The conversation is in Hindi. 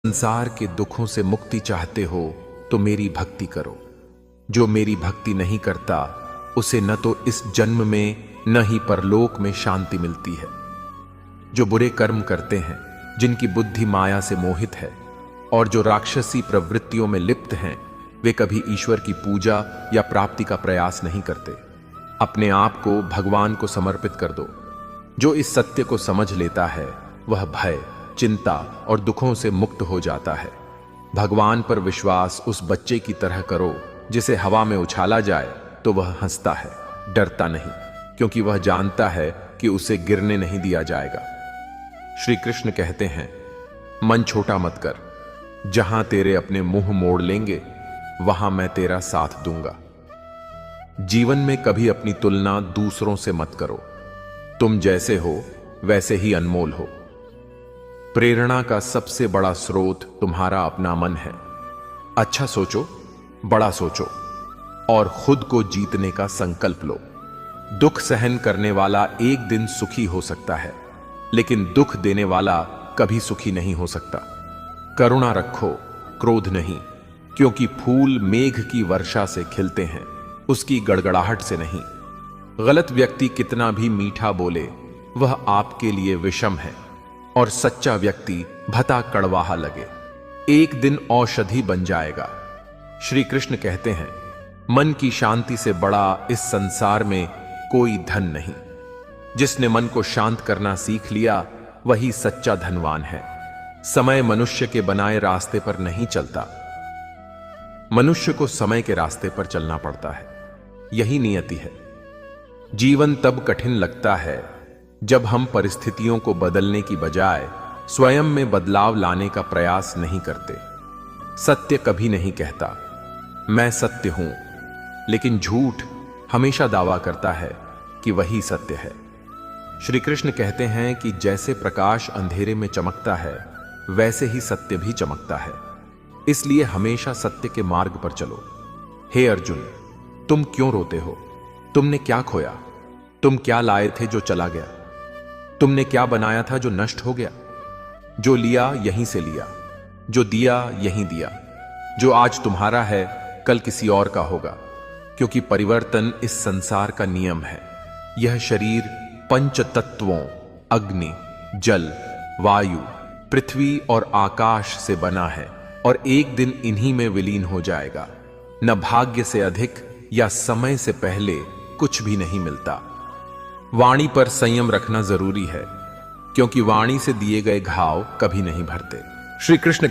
संसार के दुखों से मुक्ति चाहते हो तो मेरी भक्ति करो। जो मेरी भक्ति नहीं करता उसे न तो इस जन्म में न ही परलोक में शांति मिलती है। जो बुरे कर्म करते हैं, जिनकी बुद्धि माया से मोहित है और जो राक्षसी प्रवृत्तियों में लिप्त हैं, वे कभी ईश्वर की पूजा या प्राप्ति का प्रयास नहीं करते। अपने आप को भगवान को समर्पित कर दो। जो इस सत्य को समझ लेता है वह भय, चिंता और दुखों से मुक्त हो जाता है। भगवान पर विश्वास उस बच्चे की तरह करो जिसे हवा में उछाला जाए तो वह हंसता है, डरता नहीं, क्योंकि वह जानता है कि उसे गिरने नहीं दिया जाएगा। श्री कृष्ण कहते हैं, मन छोटा मत कर। जहां तेरे अपने मुंह मोड़ लेंगे वहां मैं तेरा साथ दूंगा। जीवन में कभी अपनी तुलना दूसरों से मत करो। तुम जैसे हो वैसे ही अनमोल हो। प्रेरणा का सबसे बड़ा स्रोत तुम्हारा अपना मन है। अच्छा सोचो, बड़ा सोचो और खुद को जीतने का संकल्प लो। दुख सहन करने वाला एक दिन सुखी हो सकता है, लेकिन दुख देने वाला कभी सुखी नहीं हो सकता। करुणा रखो, क्रोध नहीं, क्योंकि फूल मेघ की वर्षा से खिलते हैं, उसकी गड़गड़ाहट से नहीं। गलत व्यक्ति कितना भी मीठा बोले वह आपके लिए विषम है, और सच्चा व्यक्ति भता कड़वाहा लगे एक दिन औषधि बन जाएगा। श्री कृष्ण कहते हैं, मन की शांति से बड़ा इस संसार में कोई धन नहीं। जिसने मन को शांत करना सीख लिया वही सच्चा धनवान है। समय मनुष्य के बनाए रास्ते पर नहीं चलता, मनुष्य को समय के रास्ते पर चलना पड़ता है। यही नियति है। जीवन तब कठिन लगता है जब हम परिस्थितियों को बदलने की बजाय स्वयं में बदलाव लाने का प्रयास नहीं करते। सत्य कभी नहीं कहता मैं सत्य हूं, लेकिन झूठ हमेशा दावा करता है कि वही सत्य है। श्री कृष्ण कहते हैं कि जैसे प्रकाश अंधेरे में चमकता है वैसे ही सत्य भी चमकता है। इसलिए हमेशा सत्य के मार्ग पर चलो। हे अर्जुन, तुम क्यों रोते हो? तुमने क्या खोया? तुम क्या लाए थे जो चला गया? तुमने क्या बनाया था जो नष्ट हो गया? जो लिया यहीं से लिया, जो दिया यहीं दिया। जो आज तुम्हारा है कल किसी और का होगा, क्योंकि परिवर्तन इस संसार का नियम है। यह शरीर पंच तत्वों अग्नि, जल, वायु, पृथ्वी और आकाश से बना है और एक दिन इन्हीं में विलीन हो जाएगा। न भाग्य से अधिक या समय से पहले कुछ भी नहीं मिलता। वाणी पर संयम रखना जरूरी है, क्योंकि वाणी से दिए गए घाव कभी नहीं भरते। श्री कृष्ण